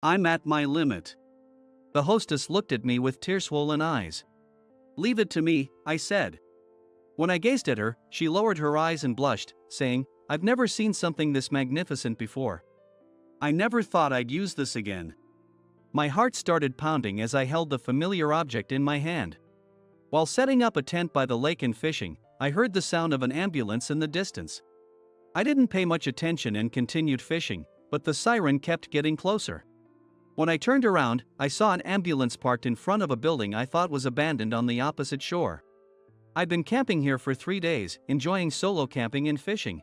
I'm at my limit. The hostess looked at me with tear-swollen eyes. Leave it to me, I said. When I gazed at her, she lowered her eyes and blushed, saying, I've never seen something this magnificent before. I never thought I'd use this again. My heart started pounding as I held the familiar object in my hand. While setting up a tent by the lake and fishing, I heard the sound of an ambulance in the distance. I didn't pay much attention and continued fishing, but the siren kept getting closer. When I turned around, I saw an ambulance parked in front of a building I thought was abandoned on the opposite shore. I'd been camping here for 3 days, enjoying solo camping and fishing.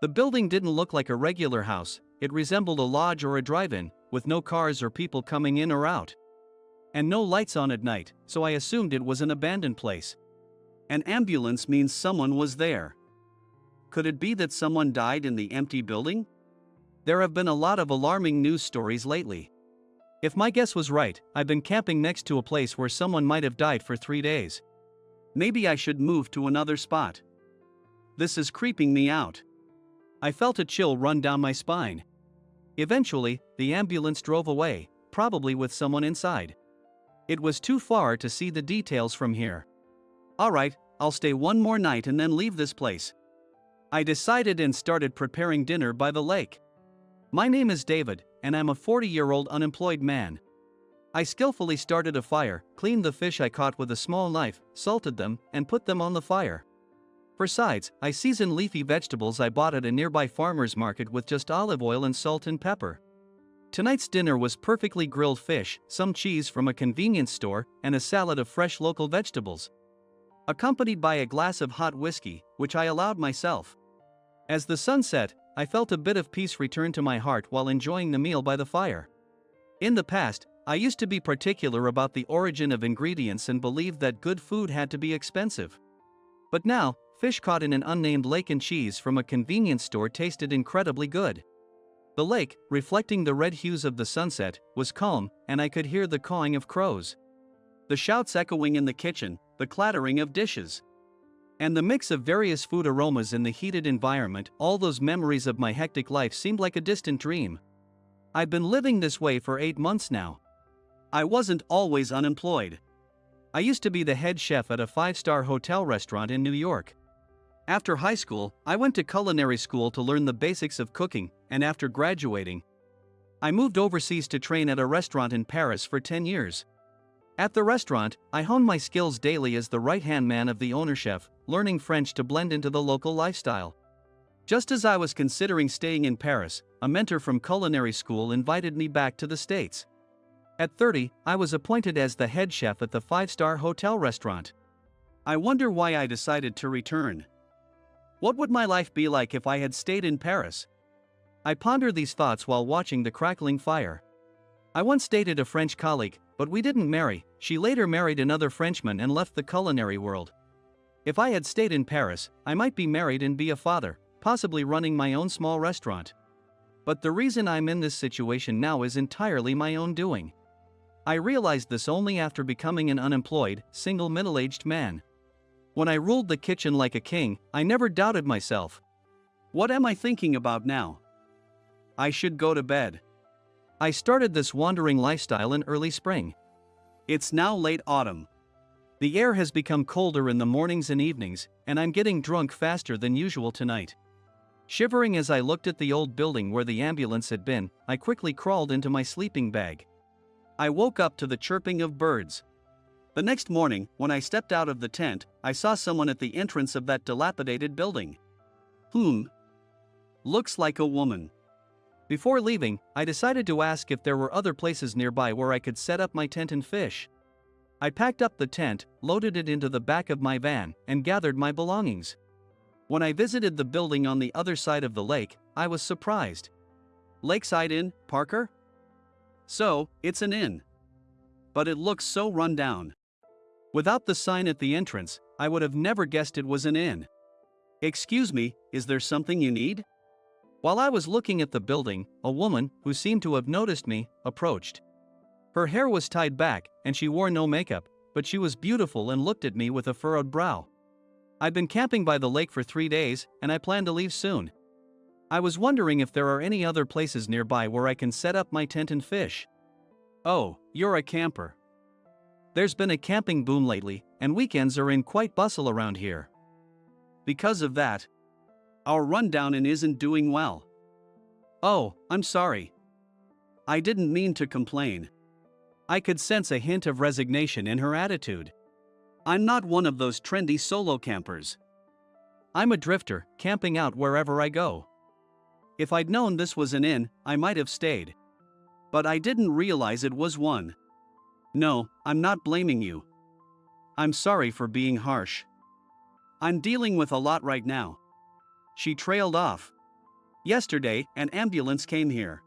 The building didn't look like a regular house, it resembled a lodge or a drive-in, with no cars or people coming in or out. And no lights on at night, so I assumed it was an abandoned place. An ambulance means someone was there. Could it be that someone died in the empty building? There have been a lot of alarming news stories lately. If my guess was right, I've been camping next to a place where someone might have died for 3 days. Maybe I should move to another spot. This is creeping me out. I felt a chill run down my spine. Eventually, the ambulance drove away, probably with someone inside. It was too far to see the details from here. Alright, I'll stay one more night and then leave this place. I decided and started preparing dinner by the lake. My name is David, and I'm a 40-year-old unemployed man. I skillfully started a fire, cleaned the fish I caught with a small knife, salted them, and put them on the fire. For sides, I seasoned leafy vegetables I bought at a nearby farmer's market with just olive oil and salt and pepper. Tonight's dinner was perfectly grilled fish, some cheese from a convenience store, and a salad of fresh local vegetables, accompanied by a glass of hot whiskey, which I allowed myself. As the sun set, I felt a bit of peace return to my heart while enjoying the meal by the fire. In the past, I used to be particular about the origin of ingredients and believed that good food had to be expensive. But now, fish caught in an unnamed lake and cheese from a convenience store tasted incredibly good. The lake, reflecting the red hues of the sunset, was calm, and I could hear the cawing of crows, the shouts echoing in the kitchen, the clattering of dishes, and the mix of various food aromas in the heated environment. All those memories of my hectic life seemed like a distant dream. I've been living this way for 8 months now. I wasn't always unemployed. I used to be the head chef at a 5-star hotel restaurant in New York. After high school, I went to culinary school to learn the basics of cooking, and after graduating, I moved overseas to train at a restaurant in Paris for 10 years. At the restaurant, I honed my skills daily as the right-hand man of the owner chef, learning French to blend into the local lifestyle. Just as I was considering staying in Paris, a mentor from culinary school invited me back to the States. At 30, I was appointed as the head chef at the 5-star hotel restaurant. I wonder why I decided to return. What would my life be like if I had stayed in Paris? I pondered these thoughts while watching the crackling fire. I once dated a French colleague, but we didn't marry. She later married another Frenchman and left the culinary world. If I had stayed in Paris, I might be married and be a father, possibly running my own small restaurant. But the reason I'm in this situation now is entirely my own doing. I realized this only after becoming an unemployed, single middle-aged man. When I ruled the kitchen like a king, I never doubted myself. What am I thinking about now? I should go to bed. I started this wandering lifestyle in early spring. It's now late autumn. The air has become colder in the mornings and evenings, and I'm getting drunk faster than usual tonight. Shivering as I looked at the old building where the ambulance had been, I quickly crawled into my sleeping bag. I woke up to the chirping of birds. The next morning, when I stepped out of the tent, I saw someone at the entrance of that dilapidated building. Looks like a woman. Before leaving, I decided to ask if there were other places nearby where I could set up my tent and fish. I packed up the tent, loaded it into the back of my van, and gathered my belongings. When I visited the building on the other side of the lake, I was surprised. Lakeside Inn, Parker? So, it's an inn. But it looks so run down. Without the sign at the entrance, I would have never guessed it was an inn. Excuse me, is there something you need? While I was looking at the building, a woman, who seemed to have noticed me, approached. Her hair was tied back, and she wore no makeup, but she was beautiful and looked at me with a furrowed brow. I've been camping by the lake for 3 days, and I plan to leave soon. I was wondering if there are any other places nearby where I can set up my tent and fish. Oh, you're a camper. There's been a camping boom lately, and weekends are in quite bustle around here. Because of that, our rundown isn't doing well. Oh, I'm sorry. I didn't mean to complain. I could sense a hint of resignation in her attitude. I'm not one of those trendy solo campers. I'm a drifter, camping out wherever I go. If I'd known this was an inn, I might have stayed. But I didn't realize it was one. No, I'm not blaming you. I'm sorry for being harsh. I'm dealing with a lot right now. She trailed off. Yesterday, an ambulance came here.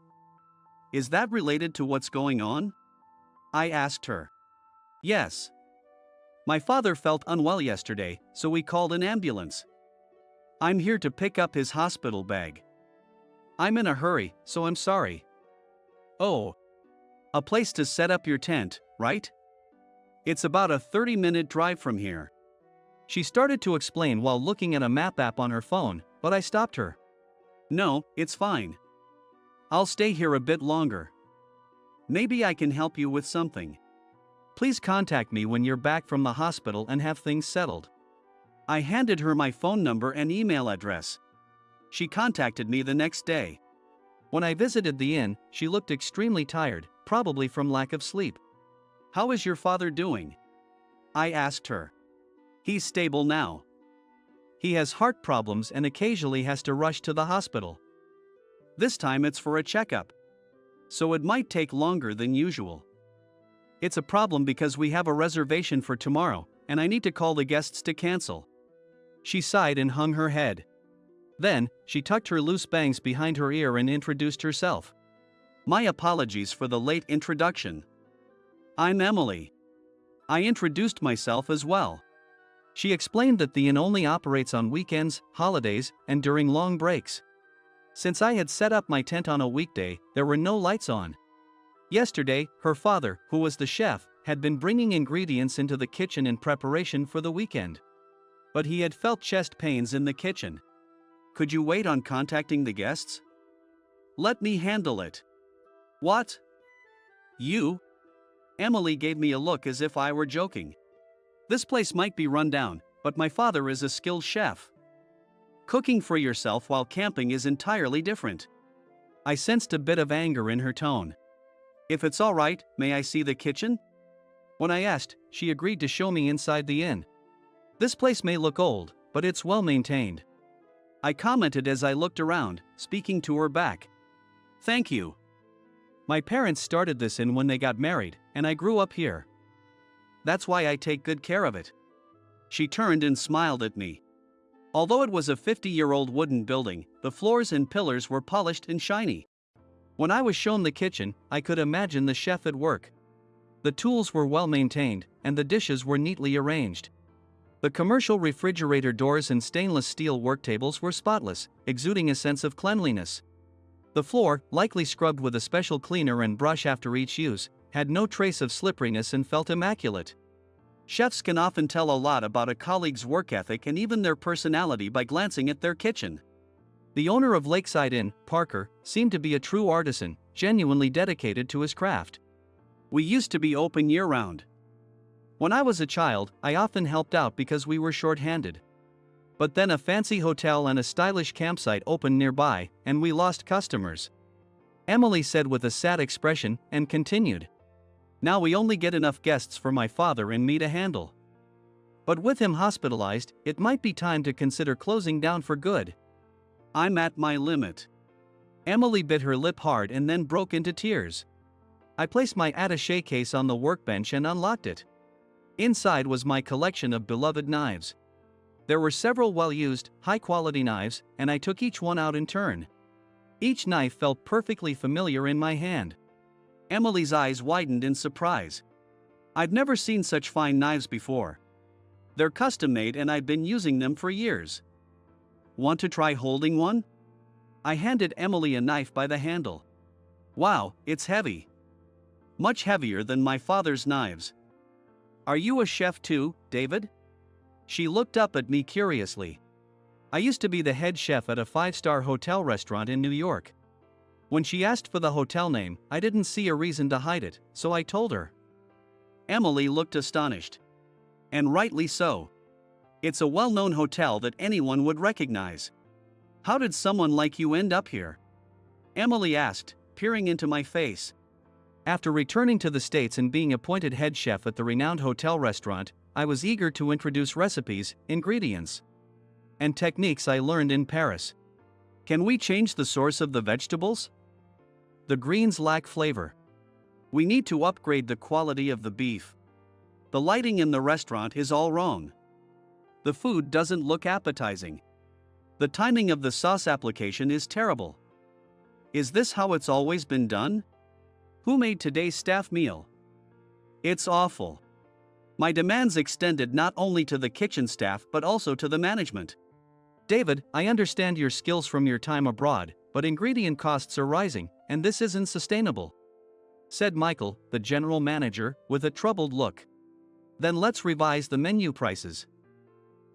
Is that related to what's going on? I asked her. Yes. My father felt unwell yesterday, so we called an ambulance. I'm here to pick up his hospital bag. I'm in a hurry, so I'm sorry. Oh. A place to set up your tent, right? It's about a 30-minute drive from here. She started to explain while looking at a map app on her phone, but I stopped her. No, it's fine. I'll stay here a bit longer. Maybe I can help you with something. Please contact me when you're back from the hospital and have things settled. I handed her my phone number and email address. She contacted me the next day. When I visited the inn, she looked extremely tired, probably from lack of sleep. How is your father doing? I asked her. He's stable now. He has heart problems and occasionally has to rush to the hospital. This time it's for a checkup. So it might take longer than usual. It's a problem because we have a reservation for tomorrow, and I need to call the guests to cancel. She sighed and hung her head. Then, she tucked her loose bangs behind her ear and introduced herself. My apologies for the late introduction. I'm Emily. I introduced myself as well. She explained that the inn only operates on weekends, holidays, and during long breaks. Since I had set up my tent on a weekday, there were no lights on. Yesterday, her father, who was the chef, had been bringing ingredients into the kitchen in preparation for the weekend. But he had felt chest pains in the kitchen. Could you wait on contacting the guests? Let me handle it. What? You? Emily gave me a look as if I were joking. This place might be run down, but my father is a skilled chef. Cooking for yourself while camping is entirely different. I sensed a bit of anger in her tone. If it's all right, may I see the kitchen? When I asked, she agreed to show me inside the inn. This place may look old, but it's well maintained. I commented as I looked around, speaking to her back. Thank you. My parents started this inn when they got married, and I grew up here. That's why I take good care of it. She turned and smiled at me. Although it was a 50-year-old wooden building, the floors and pillars were polished and shiny. When I was shown the kitchen, I could imagine the chef at work. The tools were well maintained, and the dishes were neatly arranged. The commercial refrigerator doors and stainless steel work tables were spotless, exuding a sense of cleanliness. The floor, likely scrubbed with a special cleaner and brush after each use, had no trace of slipperiness and felt immaculate. Chefs can often tell a lot about a colleague's work ethic and even their personality by glancing at their kitchen. The owner of Lakeside Inn, Parker, seemed to be a true artisan, genuinely dedicated to his craft. We used to be open year-round. When I was a child, I often helped out because we were short-handed. But then a fancy hotel and a stylish campsite opened nearby, and we lost customers. Emily said with a sad expression, and continued. Now we only get enough guests for my father and me to handle. But with him hospitalized, it might be time to consider closing down for good. I'm at my limit. Emily bit her lip hard and then broke into tears. I placed my attaché case on the workbench and unlocked it. Inside was my collection of beloved knives. There were several well-used, high-quality knives, and I took each one out in turn. Each knife felt perfectly familiar in my hand. Emily's eyes widened in surprise. I'd never seen such fine knives before. They're custom-made and I've been using them for years. Want to try holding one? I handed Emily a knife by the handle. Wow, it's heavy. Much heavier than my father's knives. Are you a chef too, David? She looked up at me curiously. I used to be the head chef at a 5-star hotel restaurant in New York. When she asked for the hotel name, I didn't see a reason to hide it, so I told her. Emily looked astonished. And rightly so. It's a well-known hotel that anyone would recognize. How did someone like you end up here? Emily asked, peering into my face. After returning to the States and being appointed head chef at the renowned hotel restaurant, I was eager to introduce recipes, ingredients, and techniques I learned in Paris. Can we change the source of the vegetables? The greens lack flavor. We need to upgrade the quality of the beef. The lighting in the restaurant is all wrong. The food doesn't look appetizing. The timing of the sauce application is terrible. Is this how it's always been done? Who made today's staff meal? It's awful. My demands extended not only to the kitchen staff but also to the management. David, I understand your skills from your time abroad, but ingredient costs are rising, and this isn't sustainable, said Michael, the general manager, with a troubled look. Then let's revise the menu prices.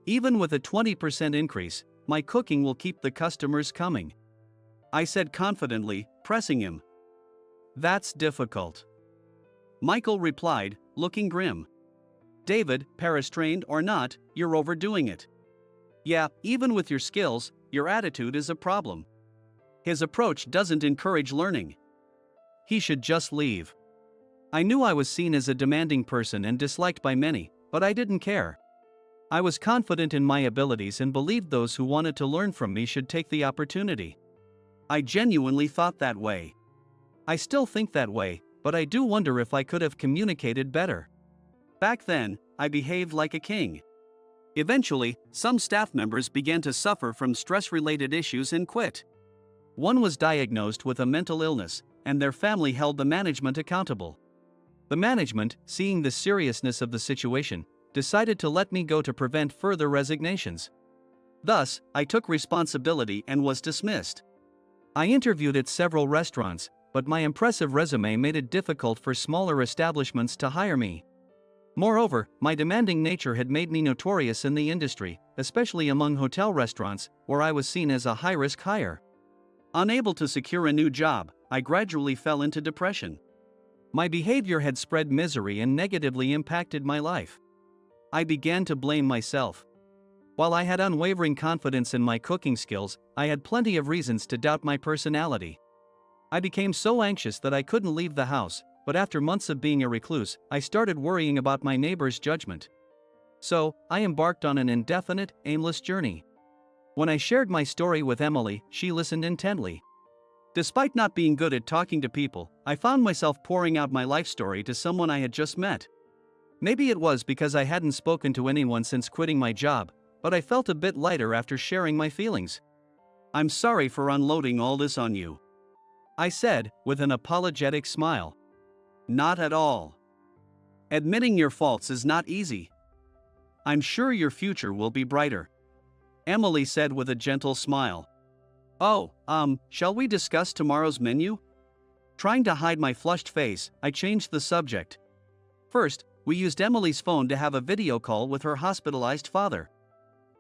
Even with a 20% increase, my cooking will keep the customers coming, I said confidently, pressing him. That's difficult, Michael replied, looking grim. David, Paris-trained or not, you're overdoing it. Yeah, even with your skills, your attitude is a problem. His approach doesn't encourage learning. He should just leave. I knew I was seen as a demanding person and disliked by many, but I didn't care. I was confident in my abilities and believed those who wanted to learn from me should take the opportunity. I genuinely thought that way. I still think that way, but I do wonder if I could have communicated better. Back then, I behaved like a king. Eventually, some staff members began to suffer from stress-related issues and quit. One was diagnosed with a mental illness, and their family held the management accountable. The management, seeing the seriousness of the situation, decided to let me go to prevent further resignations. Thus, I took responsibility and was dismissed. I interviewed at several restaurants, but my impressive resume made it difficult for smaller establishments to hire me. Moreover, my demanding nature had made me notorious in the industry, especially among hotel restaurants, where I was seen as a high-risk hire. Unable to secure a new job, I gradually fell into depression. My behavior had spread misery and negatively impacted my life. I began to blame myself. While I had unwavering confidence in my cooking skills, I had plenty of reasons to doubt my personality. I became so anxious that I couldn't leave the house, but after months of being a recluse, I started worrying about my neighbor's judgment. So, I embarked on an indefinite, aimless journey. When I shared my story with Emily, she listened intently. Despite not being good at talking to people, I found myself pouring out my life story to someone I had just met. Maybe it was because I hadn't spoken to anyone since quitting my job, but I felt a bit lighter after sharing my feelings. I'm sorry for unloading all this on you, I said, with an apologetic smile. Not at all. Admitting your faults is not easy. I'm sure your future will be brighter, Emily said with a gentle smile. Oh, shall we discuss tomorrow's menu? Trying to hide my flushed face, I changed the subject. First, we used Emily's phone to have a video call with her hospitalized father.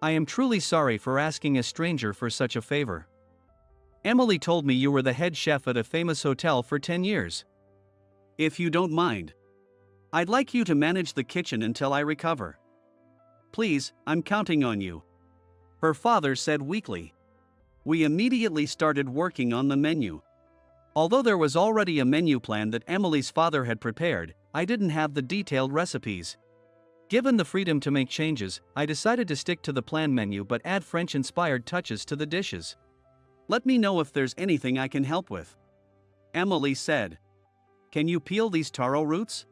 I am truly sorry for asking a stranger for such a favor. Emily told me you were the head chef at a famous hotel for 10 years. If you don't mind, I'd like you to manage the kitchen until I recover. Please, I'm counting on you, her father said weakly. We immediately started working on the menu. Although there was already a menu plan that Emily's father had prepared, I didn't have the detailed recipes. Given the freedom to make changes, I decided to stick to the plan menu but add French-inspired touches to the dishes. Let me know if there's anything I can help with, Emily said. Can you peel these taro roots?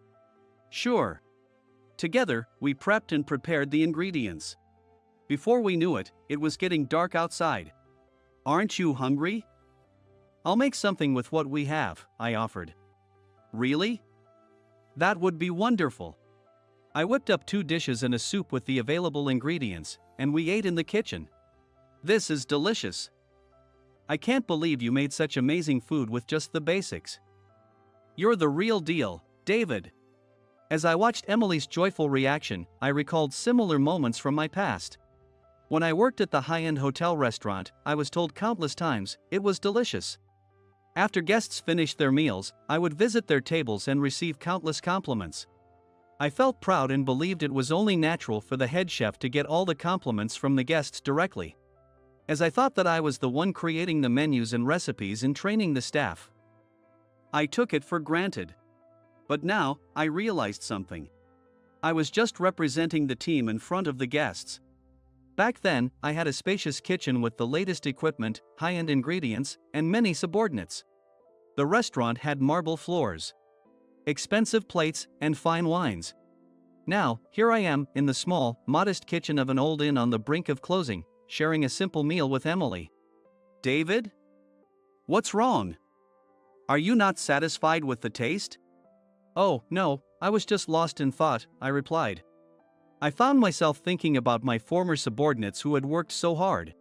Sure. Together, we prepped and prepared the ingredients. Before we knew it, it was getting dark outside. Aren't you hungry? I'll make something with what we have, I offered. Really? That would be wonderful. I whipped up 2 dishes and a soup with the available ingredients, and we ate in the kitchen. This is delicious. I can't believe you made such amazing food with just the basics. You're the real deal, David. As I watched Emily's joyful reaction, I recalled similar moments from my past. When I worked at the high-end hotel restaurant, I was told countless times, it was delicious. After guests finished their meals, I would visit their tables and receive countless compliments. I felt proud and believed it was only natural for the head chef to get all the compliments from the guests directly, as I thought that I was the one creating the menus and recipes and training the staff. I took it for granted. But now, I realized something. I was just representing the team in front of the guests. Back then, I had a spacious kitchen with the latest equipment, high-end ingredients, and many subordinates. The restaurant had marble floors, expensive plates, and fine wines. Now, here I am, in the small, modest kitchen of an old inn on the brink of closing, sharing a simple meal with Emily. David? What's wrong? Are you not satisfied with the taste? Oh, no, I was just lost in thought, I replied. I found myself thinking about my former subordinates who had worked so hard,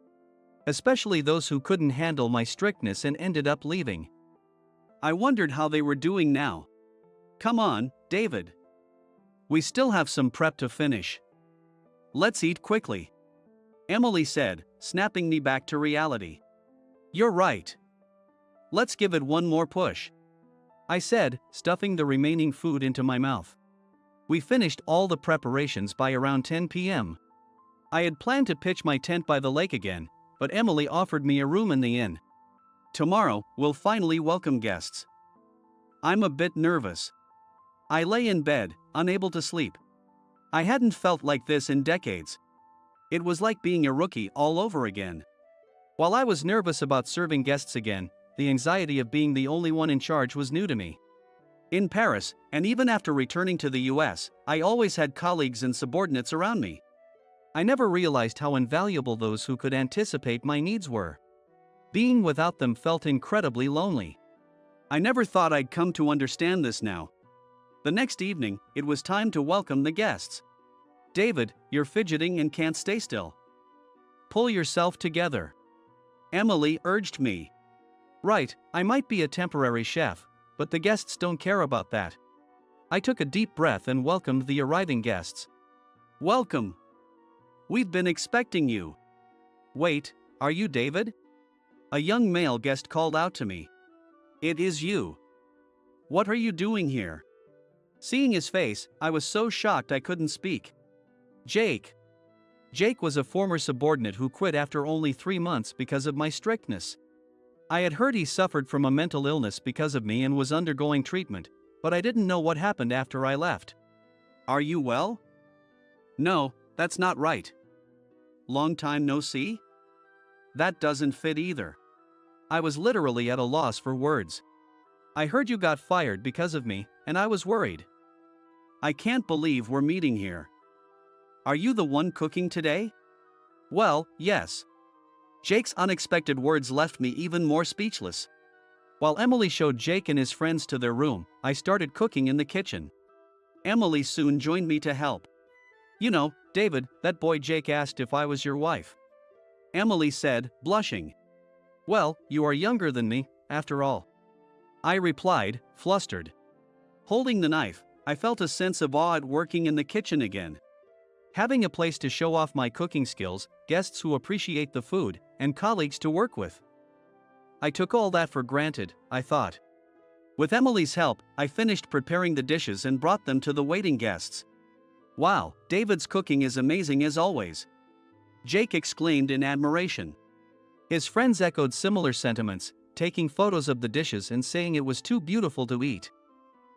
especially those who couldn't handle my strictness and ended up leaving. I wondered how they were doing now. Come on, David. We still have some prep to finish. Let's eat quickly, Emily said, snapping me back to reality. You're right. Let's give it one more push, I said, stuffing the remaining food into my mouth. We finished all the preparations by around 10 p.m. I had planned to pitch my tent by the lake again, but Emily offered me a room in the inn. Tomorrow, we'll finally welcome guests. I'm a bit nervous. I lay in bed, unable to sleep. I hadn't felt like this in decades. It was like being a rookie all over again. While I was nervous about serving guests again, the anxiety of being the only one in charge was new to me. In Paris, and even after returning to the US, I always had colleagues and subordinates around me. I never realized how invaluable those who could anticipate my needs were. Being without them felt incredibly lonely. I never thought I'd come to understand this now. The next evening, it was time to welcome the guests. David, you're fidgeting and can't stay still. Pull yourself together, Emily urged me. Right, I might be a temporary chef, but the guests don't care about that. I took a deep breath and welcomed the arriving guests. Welcome. We've been expecting you. Wait, are you David? A young male guest called out to me. It is you. What are you doing here? Seeing his face, I was so shocked I couldn't speak. Jake. Jake was a former subordinate who quit after only 3 months because of my strictness. I had heard he suffered from a mental illness because of me and was undergoing treatment, but I didn't know what happened after I left. Are you well? No, that's not right. Long time no see? That doesn't fit either. I was literally at a loss for words. I heard you got fired because of me, and I was worried. I can't believe we're meeting here. Are you the one cooking today? Well, yes. Jake's unexpected words left me even more speechless. While Emily showed Jake and his friends to their room, I started cooking in the kitchen. Emily soon joined me to help. You know, David, that boy Jake asked if I was your wife, Emily said, blushing. Well, you are younger than me, after all, I replied, flustered. Holding the knife, I felt a sense of awe at working in the kitchen again. Having a place to show off my cooking skills, guests who appreciate the food, and colleagues to work with. I took all that for granted, I thought. With Emily's help, I finished preparing the dishes and brought them to the waiting guests. Wow, David's cooking is amazing as always, Jake exclaimed in admiration. His friends echoed similar sentiments, taking photos of the dishes and saying it was too beautiful to eat.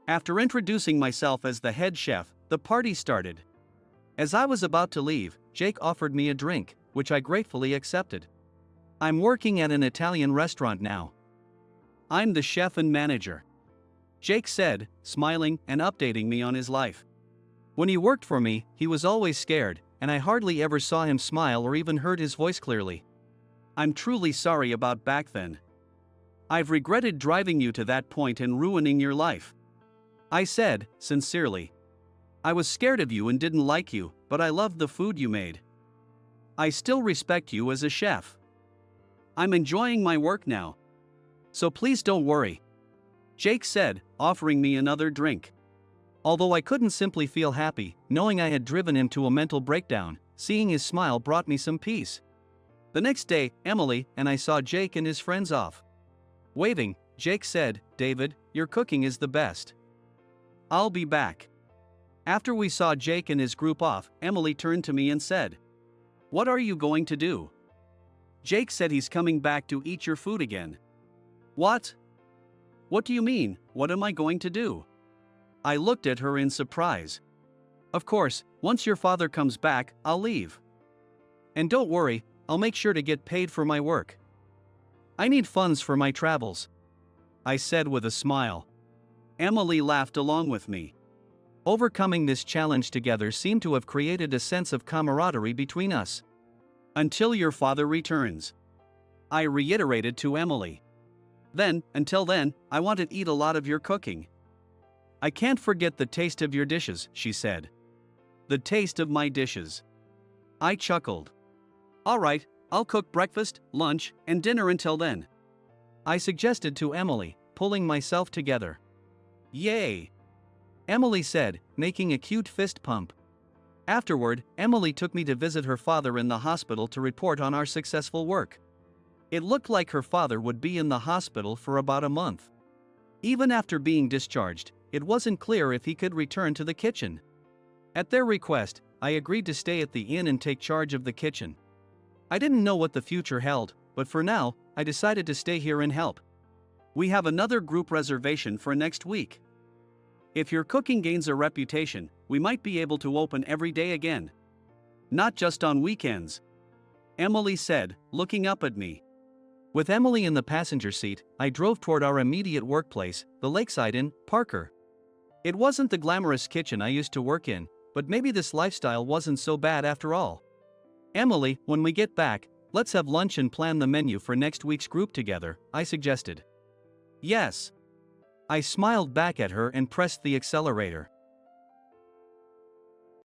After introducing myself as the head chef, the party started. As I was about to leave, Jake offered me a drink, which I gratefully accepted. I'm working at an Italian restaurant now. I'm the chef and manager, Jake said, smiling and updating me on his life. When he worked for me, he was always scared, and I hardly ever saw him smile or even heard his voice clearly. I'm truly sorry about back then. I've regretted driving you to that point and ruining your life, I said, sincerely. I was scared of you and didn't like you, but I loved the food you made. I still respect you as a chef. I'm enjoying my work now. So please don't worry, Jake said, offering me another drink. Although I couldn't simply feel happy, knowing I had driven him to a mental breakdown, Seeing his smile brought me some peace. The next day, Emily and I saw Jake and his friends off. Waving, Jake said, "David, your cooking is the best. I'll be back." After we saw Jake and his group off, Emily turned to me and said, "What are you going to do?" "Jake said he's coming back to eat your food again." "What? What do you mean, what am I going to do?" I looked at her in surprise. "Of course, once your father comes back, I'll leave. And don't worry, I'll make sure to get paid for my work. I need funds for my travels," I said with a smile. Emily laughed along with me. Overcoming this challenge together seemed to have created a sense of camaraderie between us. "Until your father returns," I reiterated to Emily. "Then, until then, I want to eat a lot of your cooking. I can't forget the taste of your dishes," she said. "The taste of my dishes." I chuckled. "All right, I'll cook breakfast, lunch, and dinner until then," I suggested to Emily, pulling myself together. "Yay!" Emily said, making a cute fist pump. Afterward, Emily took me to visit her father in the hospital to report on our successful work. It looked like her father would be in the hospital for about a month. Even after being discharged, it wasn't clear if he could return to the kitchen. At their request, I agreed to stay at the inn and take charge of the kitchen. I didn't know what the future held, but for now, I decided to stay here and help. We have another group reservation for next week. If your cooking gains a reputation, we might be able to open every day again. Not just on weekends," Emily said, looking up at me. With Emily in the passenger seat, I drove toward our immediate workplace, the Lakeside Inn, Parker. It wasn't the glamorous kitchen I used to work in, but maybe this lifestyle wasn't so bad after all. "Emily, when we get back, let's have lunch and plan the menu for next week's group together," I suggested. "Yes." I smiled back at her and pressed the accelerator.